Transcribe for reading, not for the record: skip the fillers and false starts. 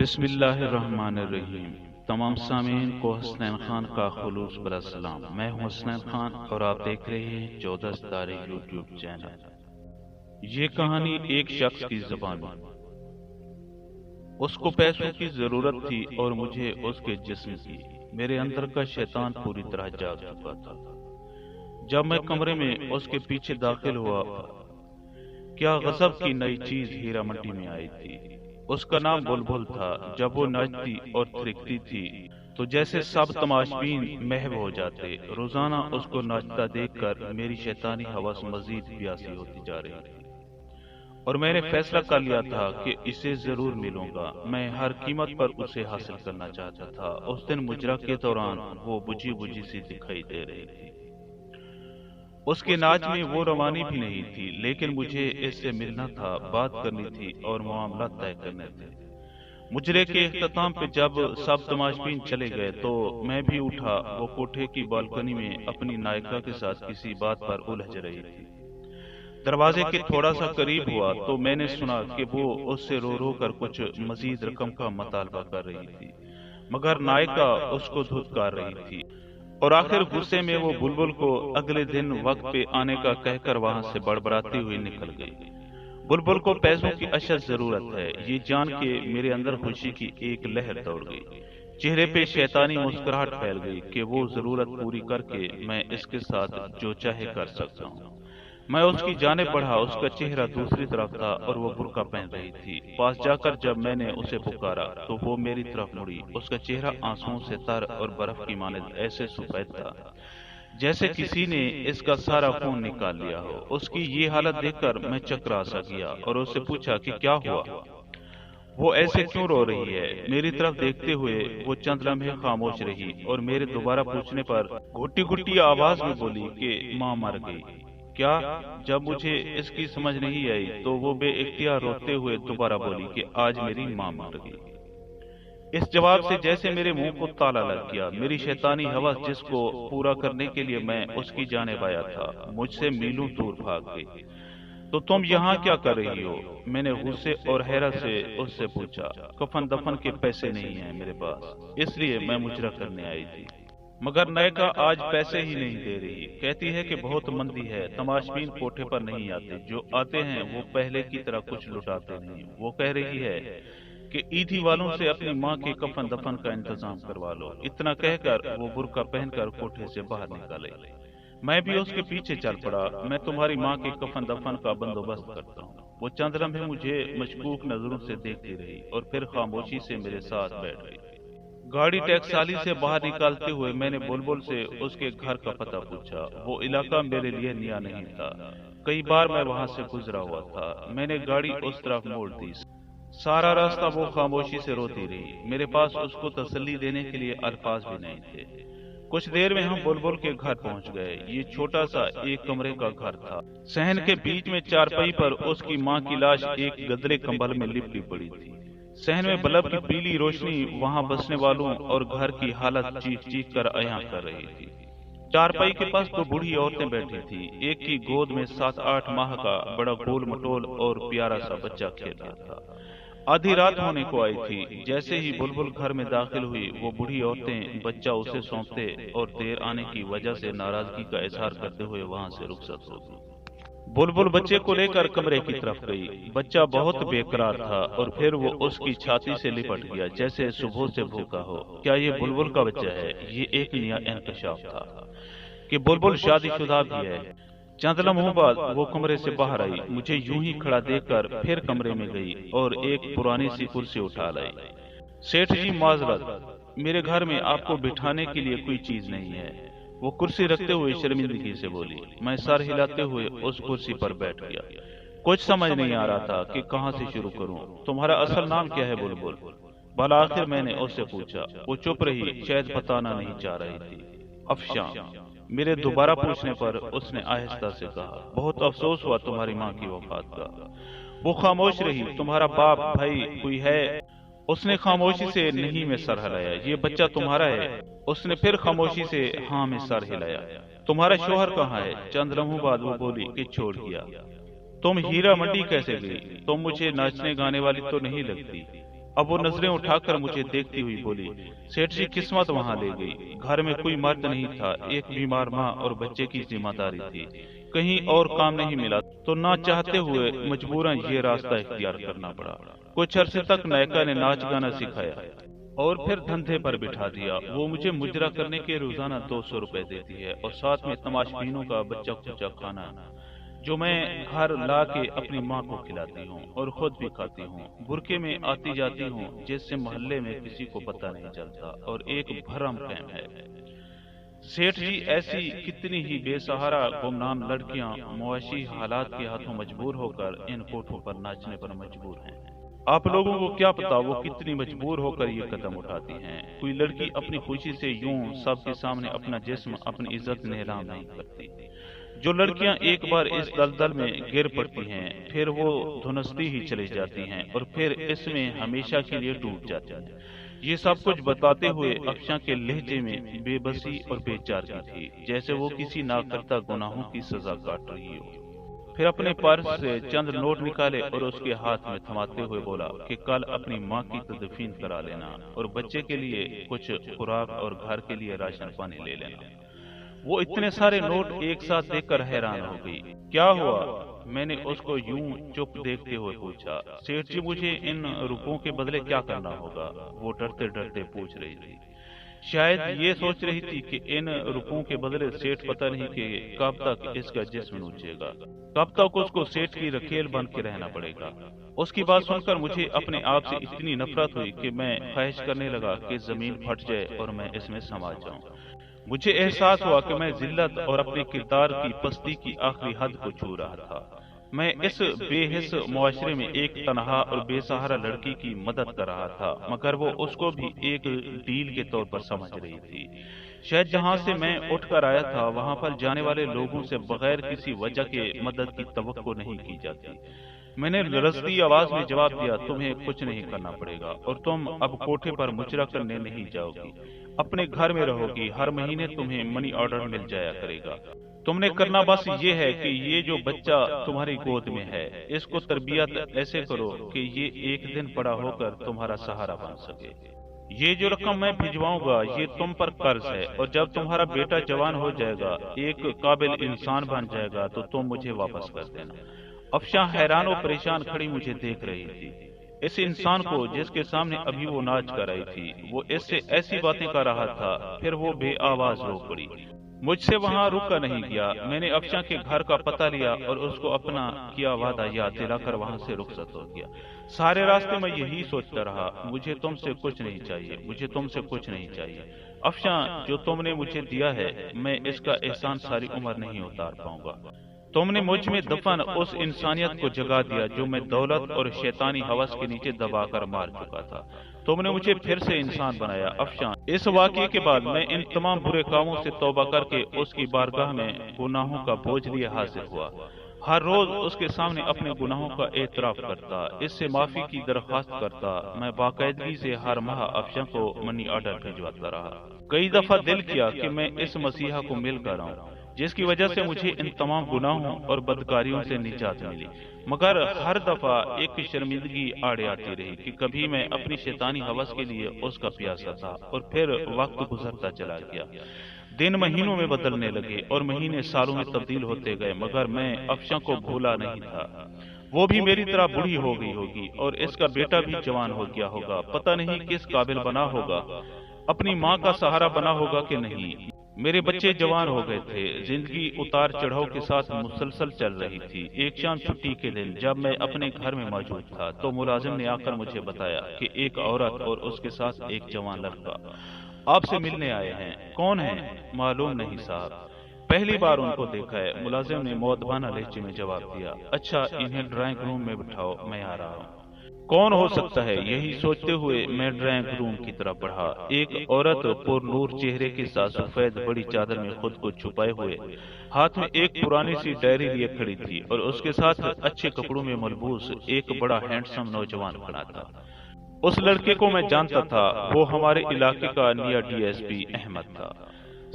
بسم اللہ الرحمن الرحیم۔ تمام سامعین کو حسنین خان کا خلوص برا سلام۔ میں ہوں حسنین خان اور آپ دیکھ رہے ہیں 14 ستارے یوٹیوب چینل۔ یہ کہانی ایک شخص کی زبان میں۔ اس کو پیسوں کی ضرورت تھی اور مجھے اس کے جسم کی۔ میرے اندر کا شیطان پوری طرح جاگ چکا تھا۔ جب میں کمرے میں اس کے پیچھے داخل ہوا، کیا غضب کی نئی چیز ہیرا منڈی میں آئی تھی۔ اس کا نام بلبل تھا۔ جب وہ ناچتی اور تھرکتی تھی تو جیسے سب تماشبین محو ہو جاتے۔ روزانہ اس کو ناچتا دیکھ کر میری شیطانی حوث مزید پیاسی ہوتی جا رہی تھی، اور میں نے فیصلہ کر لیا تھا کہ اسے ضرور ملوں گا۔ میں ہر قیمت پر اسے حاصل کرنا چاہتا تھا۔ اس دن مجرا کے دوران وہ بجھی بجھی سی دکھائی دے رہی تھی۔ اس کے ناچ میں وہ روانی بھی نہیں تھی، لیکن مجھے اس سے ملنا تھا، بات کرنی تھی اور معاملات طے کرنے تھے۔ مجرے کے اختتام پہ جب سب تماشبین چلے گئے تو میں بھی اٹھا۔ وہ کوٹھے کی بالکنی میں اپنی نائکا کے ساتھ کسی بات پر الجھ رہی تھی۔ دروازے کے تھوڑا سا قریب ہوا تو میں نے سنا کہ وہ اس سے رو رو کر کچھ مزید رقم کا مطالبہ کر رہی تھی، مگر نائکا اس کو دھتکار رہی تھی، اور آخر غصے میں وہ بلبل کو اگلے دن وقت پہ آنے کا کہہ کر وہاں سے بڑبڑاتی ہوئی نکل گئی۔ بلبل کو پیسوں کی اشد ضرورت ہے، یہ جان کے میرے اندر خوشی کی ایک لہر دوڑ گئی۔ چہرے پہ شیطانی مسکراہٹ پھیل گئی کہ وہ ضرورت پوری کر کے میں اس کے ساتھ جو چاہے کر سکتا ہوں۔ میں اس کی جانب بڑھا۔ اس کا چہرہ دوسری طرف تھا اور وہ برقع پہن رہی تھی۔ پاس جا کر جب میں نے اسے پکارا تو وہ میری طرف مڑی۔ اس کا چہرہ آنسوؤں سے تر اور برف کی مانند ایسے سفید تھا جیسے کسی نے اس کا سارا خون نکال لیا ہو۔ اس کی یہ حالت دیکھ کر میں چکرا سا گیا اور اس سے پوچھا کہ کیا ہوا، وہ ایسے کیوں رو رہی ہے۔ میری طرف دیکھتے ہوئے وہ چند لمحے خاموش رہی اور میرے دوبارہ پوچھنے پر گھٹی گھٹی آواز میں بولی کہ ماں مر گئی۔ کیا؟ جب مجھے اس کی سمجھ نہیں آئی تو وہ بے اختیار روتے ہوئے دوبارہ بولی کہ آج میری ماں مر گئی۔ اس جواب سے جیسے میرے منہ کو تالا لگ گیا۔ میری شیطانی حوث جس کو پورا کرنے کے لیے میں اس کی جانب آیا تھا، مجھ سے میلوں دور بھاگ گئی۔ تو تم یہاں کیا کر رہی ہو؟ میں نے غصے اور حیرت سے اس سے پوچھا۔ کفن دفن کے پیسے نہیں ہیں میرے پاس، اس لیے میں مجرا کرنے آئی تھی، مگر نائکا آج پیسے ہی نہیں دے رہی۔ کہتی ہے کہ بہت مندی ہے، تماشبین کوٹھے پر نہیں آتے، جو آتے ہیں وہ پہلے کی طرح کچھ لٹاتے نہیں۔ وہ کہہ رہی ہے کہ عیدھی والوں سے اپنی ماں کے کفن دفن کا انتظام کروا لو۔ اتنا کہہ کر وہ برقع پہن کر کوٹھے سے باہر نکل آئی۔ میں بھی اس کے پیچھے چل پڑا۔ میں تمہاری ماں کے کفن دفن کا بندوبست کرتا ہوں۔ وہ چند لمحے مجھے مشکوک نظروں سے دیکھتی رہی اور پھر خاموشی سے میرے ساتھ بیٹھ گئی۔ گاڑی ٹیکسالی سے باہر نکالتے ہوئے میں نے بلبل سے اس کے گھر کا پتہ پوچھا۔ وہ علاقہ میرے لیے نیا نہیں تھا، کئی بار میں وہاں سے گزرا ہوا تھا۔ میں نے گاڑی اس طرف موڑ دی۔ سارا راستہ وہ خاموشی سے روتی رہی۔ میرے پاس اس کو تسلی دینے کے لیے الفاظ بھی نہیں تھے۔ کچھ دیر میں ہم بلبل کے گھر پہنچ گئے۔ یہ چھوٹا سا ایک کمرے کا گھر تھا۔ صحن کے بیچ میں چارپائی پر اس کی ماں کی لاش ایک گدلے کمبل میں لپٹی پڑی تھی۔ صحن میں بلب کی پیلی روشنی وہاں بسنے والوں اور گھر کی حالت چیخ چیخ کر عیاں کر رہی تھی۔ چارپائی کے پاس دو بوڑھی عورتیں بیٹھی تھیں۔ ایک کی گود میں 7-8 ماہ کا بڑا گول مٹول اور پیارا سا بچہ کھیل رہا تھا۔ آدھی رات ہونے کو آئی تھی۔ جیسے ہی بلبل گھر میں داخل ہوئی، وہ بوڑھی عورتیں بچہ اسے سونپتے اور دیر آنے کی وجہ سے ناراضگی کا اظہار کرتے ہوئے وہاں سے رخصت ہو گئی۔ بلبل بچے کو لے کر کمرے کی طرف گئی۔ بچہ بہت بے قرار تھا اور پھر وہ اس کی چھاتی سے لپٹ گیا جیسے صبح سے بھوکا ہو۔ کیا یہ بلبل کا بچہ ہے؟ یہ ایک نیا انکشاف تھا کہ بلبل شادی شدہ بھی ہے۔ چند لمحوں بعد وہ کمرے سے باہر آئی، مجھے یوں ہی کھڑا دیکھ کر پھر کمرے میں گئی اور ایک پرانی سی کرسی اٹھا لائی۔ سیٹھ جی معذرت، میرے گھر میں آپ کو بٹھانے کے لیے کوئی چیز نہیں ہے، وہ کرسی رکھتے ہوئے شرمندگی سے بولی۔ میں سر ہلاتے ہوئے اس کرسی پر بیٹھ گیا۔ کچھ سمجھ نہیں آ رہا تھا کہ کہاں سے شروع کروں۔ تمہارا اصل نام کیا ہے بلبل؟ بالآخر میں نے اس سے پوچھا۔ وہ چپ رہی، شاید بتانا نہیں چاہ رہی تھی۔ افشاں، میرے دوبارہ پوچھنے پر اس نے آہستہ سے کہا۔ بہت افسوس ہوا تمہاری ماں کی وفات کا۔ وہ خاموش رہی۔ تمہارا باپ بھائی کوئی ہے؟ اس نے خاموشی سے نہیں میں سر ہلایا۔ یہ بچہ تمہارا ہے؟ اس نے پھر خاموشی سے ہاں میں سر ہلایا۔ تمہارا شوہر کہاں ہے؟ چند لمحوں بعد وہ بولی کہ چھوڑ گیا۔ تم ہیرا منڈی کیسے گئی؟ تم مجھے ناچنے گانے والی تو نہیں لگتی۔ اب وہ نظریں اٹھا کر مجھے دیکھتی ہوئی بولی، سیٹھ جی قسمت وہاں لے گئی، گھر میں کوئی مرد نہیں تھا، ایک بیمار ماں اور بچے کی ذمہ داری تھی، کہیں اور کام نہیں ملا تو نہ چاہتے ہوئے مجبوراً یہ راستہ اختیار کرنا پڑا۔ کچھ عرصے تک نائکا نے ناچ گانا سکھایا اور پھر دھندے پر بٹھا دیا۔ وہ مجھے مجرا کرنے کے روزانہ 200 روپے دیتی ہے اور ساتھ میں تماش بینوں کا بچہ کچا کھانا جو میں گھر لا کے اپنی ماں کو کھلاتی ہوں اور خود بھی کھاتی ہوں۔ برقعے میں آتی جاتی ہوں جس سے محلے میں کسی کو پتہ نہیں چلتا اور ایک بھرم قائم ہے۔ سیٹھ جی ایسی کتنی ہی بے سہارا گمنام لڑکیاں معاشی حالات کے ہاتھوں مجبور ہو کر ان کوٹھوں پر ناچنے پر مجبور ہیں۔ آپ لوگوں کو کیا پتا وہ کتنی مجبور ہو کر یہ قدم اٹھاتی ہیں۔ کوئی لڑکی اپنی خوشی سے یوں سب کے سامنے اپنا جسم اپنی عزت نیلام نہیں کرتی۔ جو لڑکیاں ایک بار اس دلدل میں گر پڑتی ہیں پھر وہ دھنستی ہی چلی جاتی ہیں اور پھر اس میں ہمیشہ کے لیے ڈوب جاتی ہیں۔ یہ سب کچھ بتاتے ہوئے افشاں کے لہجے میں بے بسی اور بے چارگی تھی، جیسے وہ کسی ناکرتا گناہوں کی سزا کاٹ رہی ہو۔ پھر اپنے پرس سے چند نوٹ نکالے اور اس کے ہاتھ میں تھماتے ہوئے بولا کہ کل اپنی ماں کی تدفین کرا لینا اور بچے کے لیے کچھ خوراک اور گھر کے لیے راشن پانی لے لینا۔ وہ اتنے سارے نوٹ ایک ساتھ دیکھ کر حیران ہو گئی۔ کیا ہوا؟ میں نے اس کو یوں چپ دیکھتے ہوئے پوچھا۔ سیٹھ جی مجھے ان روپوں کے بدلے کیا کرنا ہوگا؟ وہ ڈرتے ڈرتے پوچھ رہی تھی۔ شاید یہ سوچ رہی تھی کہ ان روپوں کے بدلے سیٹھ پتہ نہیں کہ کب تک اس کا جسم نوچے گا، کب تک اس کو سیٹھ کی رکھیل بن کے رہنا پڑے گا۔ اس کی بات سن کر مجھے اپنے آپ سے اتنی نفرت ہوئی کہ میں خواہش کرنے لگا کہ زمین پھٹ جائے اور میں اس میں سما جاؤں۔ مجھے احساس ہوا کہ میں ذلت اور اپنے کردار کی پستی کی آخری حد کو چھو رہا تھا۔ میں اس بے حس معاشرے میں ایک تنہا اور بے سہارا لڑکی کی مدد کر رہا تھا، مگر وہ اس کو بھی ایک ڈیل کے طور پر سمجھ رہی تھی۔ شاید جہاں سے میں اٹھ کر آیا تھا وہاں پر جانے والے لوگوں سے بغیر کسی وجہ کے مدد کی توقع نہیں کی جاتی۔ میں نے لرزتی آواز میں جواب دیا، تمہیں کچھ نہیں کرنا پڑے گا اور تم اب کوٹھے پر مجرا کرنے نہیں جاؤ گی، اپنے گھر میں رہو گی، ہر مہینے تمہیں منی آرڈر مل جایا کرے گا۔ تم نے کرنا بس یہ ہے کہ یہ جو بچہ تمہاری گود میں ہے اس کو تربیت ایسے کرو کہ یہ ایک دن بڑا ہو کر تمہارا سہارا بن سکے۔ یہ جو رقم میں بھجواؤں گا یہ تم پر قرض ہے، اور جب تمہارا بیٹا جوان ہو جائے گا، ایک قابل انسان بن جائے گا تو تم مجھے واپس کر دینا۔ افشاں حیران و پریشان کھڑی مجھے دیکھ رہی تھی۔ اس انسان کو جس کے سامنے ابھی وہ ناچ کر آئی تھی وہ اس سے ایسی باتیں کر رہا تھا، پھر وہ بے آواز رو پڑی۔ مجھ سے وہاں رکا نہیں گیا۔ میں نے افشاں کے گھر کا پتہ لیا اور اس کو اپنا کیا وعدہ یاد دلا کر وہاں سے رخصت ہو گیا۔ سارے راستے میں یہی سوچتا رہا، مجھے تم سے کچھ نہیں چاہیے، مجھے تم سے کچھ نہیں چاہیے۔ افشاں جو تم نے مجھے دیا ہے میں اس کا احسان ساری عمر نہیں اتار پاؤں گا۔ تم نے مجھ میں دفن اس انسانیت کو جگا دیا جو میں دولت اور شیطانی ہوس کے نیچے دبا کر مار چکا تھا۔ تم نے مجھے پھر سے انسان بنایا۔ افشاں، اس واقعے کے بعد میں ان تمام برے کاموں سے توبہ کر کے اس کی بارگاہ میں گناہوں کا بوجھ لیے حاضر ہوا۔ ہر روز اس کے سامنے اپنے گناہوں کا اعتراف کرتا، اس سے معافی کی درخواست کرتا۔ میں باقاعدگی سے ہر ماہ افشاں کو منی آرڈر بھجواتا رہا۔ کئی دفعہ دل کیا کہ میں اس مسیحا کو مل کر آؤں جس کی وجہ سے مجھے ان تمام گناہوں اور بدکاریوں سے نجات ملی، مگر ہر دفعہ ایک شرمندگی آڑے آتی رہی کہ کبھی میں اپنی شیطانی ہوس کے لیے اس کا پیاسا تھا اور پھر وقت گزرتا چلا گیا۔ دن مہینوں میں بدلنے لگے اور مہینے سالوں میں تبدیل ہوتے گئے، مگر میں افشاں کو بھولا نہیں تھا۔ وہ بھی میری طرح بوڑھی ہو گئی ہوگی اور اس کا بیٹا بھی جوان ہو گیا ہوگا، پتہ نہیں کس قابل بنا ہوگا، اپنی ماں کا سہارا بنا ہوگا کہ نہیں۔ میرے بچے جوان ہو گئے تھے، زندگی اتار چڑھاؤ کے ساتھ مسلسل چل رہی تھی۔ ایک شام چھٹی کے دن جب میں اپنے گھر میں موجود تھا تو ملازم نے آ کر مجھے بتایا کہ ایک عورت اور اس کے ساتھ ایک جوان لڑکا آپ سے ملنے آئے ہیں۔ کون ہیں؟ معلوم نہیں صاحب، پہلی بار ان کو دیکھا ہے، ملازم نے مؤدبانہ لہجے میں جواب دیا۔ اچھا، انہیں ڈرائنگ روم میں بٹھاؤ، میں آ رہا ہوں۔ کون ہو سکتا ہے؟ یہی سوچتے ہوئے میں ڈرائنگ روم کی طرف بڑھا۔ ایک عورت پر نور چہرے کے ساتھ سفید بڑی چادر میں خود کو چھپائے ہوئے ہاتھ میں ایک پرانی سی ڈائری لیے کھڑی تھی اور اس کے ساتھ اچھے کپڑوں میں ملبوس ایک بڑا ہینڈسم نوجوان کھڑا تھا۔ اس لڑکے کو میں جانتا تھا، وہ ہمارے علاقے کا نیا ڈی ایس پی احمد تھا۔